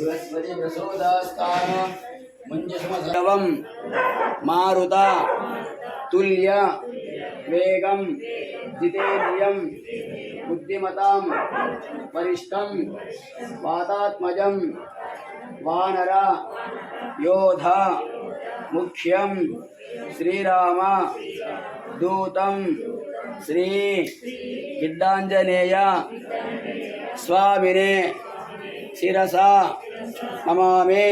बृहस्पति प्रसोदास्तान मुंजसमसवम मारुत तुल्य वेगम जितेन्द्रियं बुद्धिमतां वरिष्ठं वातात्मजं वानर योधा मुख्यं श्रीराम दूतं श्री गिड्डांजनेय स्वामिने शिरसा नमामि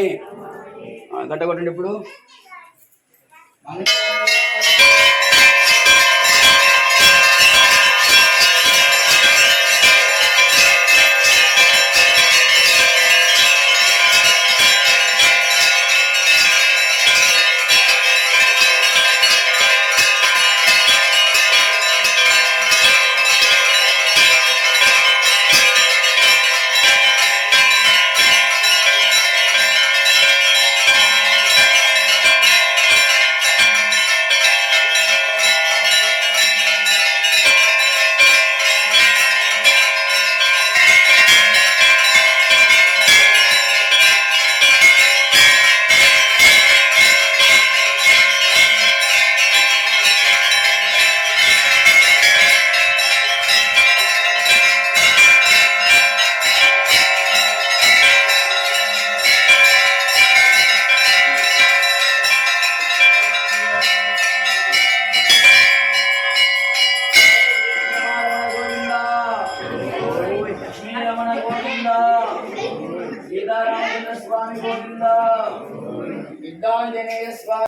गट्टगొట్టండి ఇప్పుడు स्वामी गोविंद गिड्डांजनेय स्वामी